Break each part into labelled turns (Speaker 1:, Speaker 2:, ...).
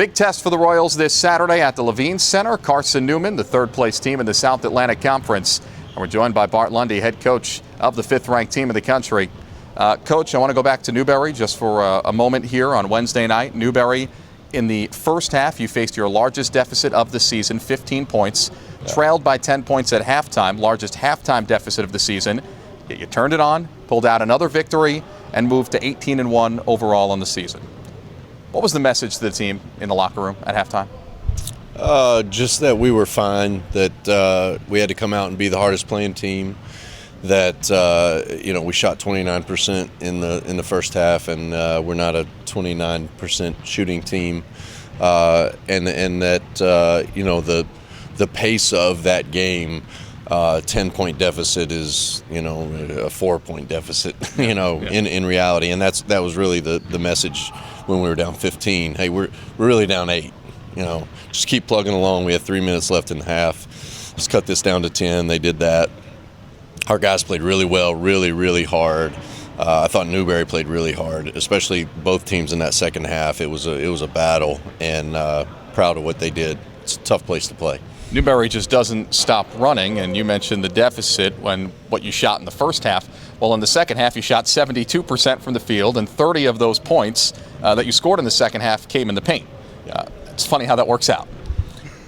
Speaker 1: Big test for the Royals this Saturday at the Levine Center. Carson Newman, the third-place team in the South Atlantic Conference. And we're joined by Bart Lundy, head coach of the fifth-ranked team in the country. Coach, I want to go back to Newberry just for a moment here on Wednesday night. Newberry, in the first half, you faced your largest deficit of the season, 15 points. Trailed by 10 points at halftime, largest halftime deficit of the season. Yet you turned it on, pulled out another victory, and moved to 18-1 overall on the season. What was the message to the team in the locker room at halftime?
Speaker 2: Just that we were fine, that we had to come out and be the hardest playing team, that we shot 29% in the first half, and we're not a 29% shooting team, and that the pace of that game, 10-point deficit is a 4-point deficit in reality, and that was really the message when we were down 15. Hey, we're really down 8. Just keep plugging along. We had 3 minutes left in the half. Let's cut this down to 10. They did that. Our guys played really well, really hard. I thought Newberry played really hard, especially both teams in that second half. It was a battle, and proud of what they did. It's a tough place to play.
Speaker 1: Newberry just doesn't stop running, and you mentioned the deficit when what you shot in the first half. Well, in the second half, you shot 72% from the field, and 30 of those points that you scored in the second half came in the paint. It's funny how that works out.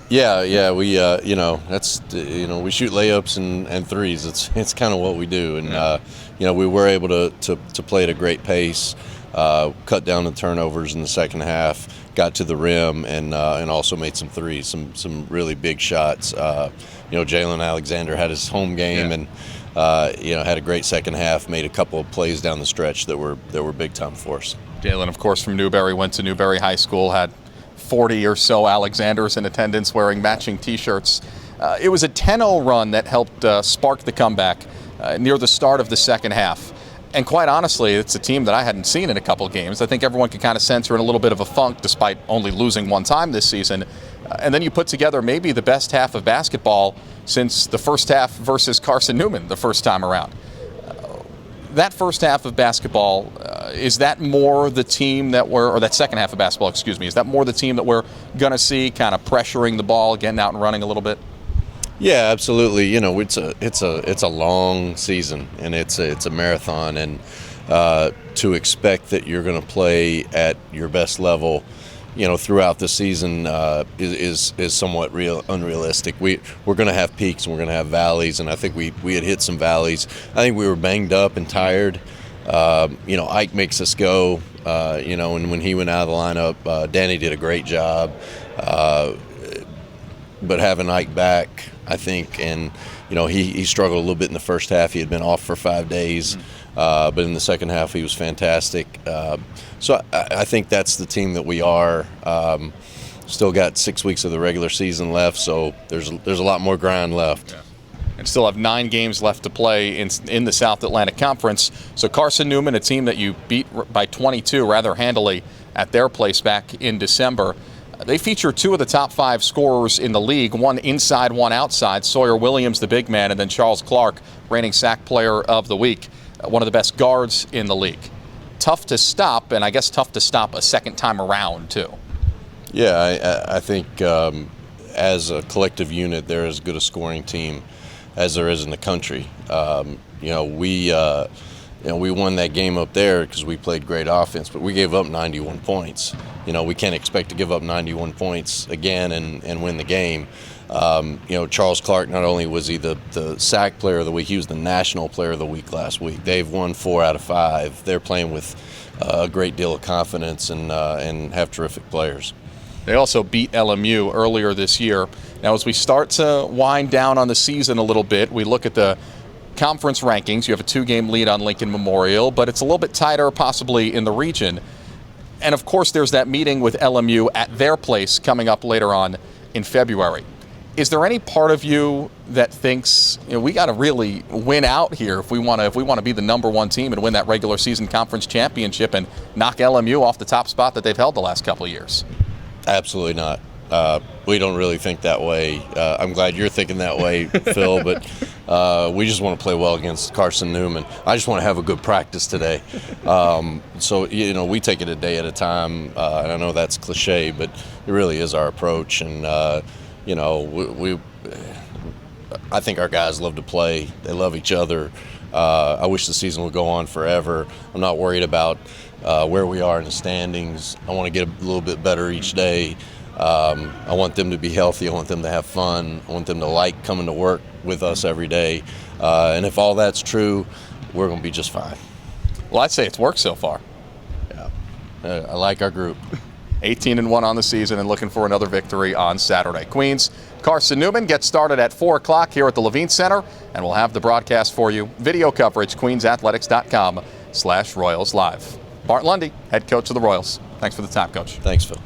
Speaker 2: Yeah, we that's we shoot layups and threes. It's kind of what we do, and we were able to play at a great pace, cut down the turnovers in the second half, got to the rim, and also made some threes, some really big shots. Jalen Alexander had his home game, and had a great second half, made a couple of plays down the stretch that were big time for us.
Speaker 1: Jalen, of course, from Newberry, went to Newberry High School, had 40 or so Alexanders in attendance wearing matching T-shirts. It was a 10-0 run that helped spark the comeback near the start of the second half. And quite honestly, it's a team that I hadn't seen in a couple of games. I think everyone can kind of sense they're in a little bit of a funk despite only losing one time this season. And then you put together maybe the best half of basketball since the first half versus Carson Newman the first time around. That first half of basketball, is that more the team that or that second half of basketball, excuse me, is that more the team that we're going to see kind of pressuring the ball, getting out and running a little bit?
Speaker 2: Yeah, absolutely. It's a long season, and it's a marathon, and to expect that you're going to play at your best level, throughout the season is somewhat unrealistic. We're going to have peaks and we're going to have valleys, and I think we had hit some valleys. I think we were banged up and tired. Ike makes us go. And when he went out of the lineup, Danny did a great job. But having Ike back, I think, and he struggled a little bit in the first half. He had been off for 5 days, but in the second half he was fantastic. So I think that's the team that we are. Still got 6 weeks of the regular season left, so there's a lot more grind left.
Speaker 1: Yeah. And still have 9 games left to play in the South Atlantic Conference. So Carson Newman, a team that you beat by 22 rather handily at their place back in December. They feature 2 of the top 5 scorers in the league, one inside, one outside. Sawyer Williams, the big man, and then Charles Clark, reigning sack player of the week, one of the best guards in the league. Tough to stop, and I guess tough to stop a second time around, too.
Speaker 2: Yeah, I think as a collective unit, they're as good a scoring team as there is in the country. We won that game up there because we played great offense, but we gave up 91 points. We can't expect to give up 91 points again and win the game. Charles Clark, not only was he the sack player of the week, he was the national player of the week last week. They've won 4 out of 5. They're playing with a great deal of confidence and have terrific players.
Speaker 1: They also beat LMU earlier this year. Now, as we start to wind down on the season a little bit, we look at the conference rankings. You have a 2-game lead on Lincoln Memorial, but it's a little bit tighter possibly in the region. And, of course, there's that meeting with LMU at their place coming up later on in February. Is there any part of you that thinks we got to really win out here if we want to be the number 1 team and win that regular season conference championship and knock LMU off the top spot that they've held the last couple of years?
Speaker 2: Absolutely not. We don't really think that way. I'm glad you're thinking that way, Phil, but We just want to play well against Carson Newman. I just want to have a good practice today. So, we take it a day at a time, and I know that's cliche, but it really is our approach. And, I think our guys love to play. They love each other. I wish the season would go on forever. I'm not worried about where we are in the standings. I want to get a little bit better each day. I want them to be healthy. I want them to have fun. I want them to like coming to work with us every day. And if all that's true, we're going to be just fine.
Speaker 1: Well, I'd say it's worked so far.
Speaker 2: Yeah, I like our group.
Speaker 1: 18-1 on the season and looking for another victory on Saturday. Queens, Carson Newman gets started at 4 o'clock here at the Levine Center, and we'll have the broadcast for you. Video coverage, queensathletics.com/Royals Live. Bart Lundy, head coach of the Royals. Thanks for the time, Coach.
Speaker 2: Thanks, Phil.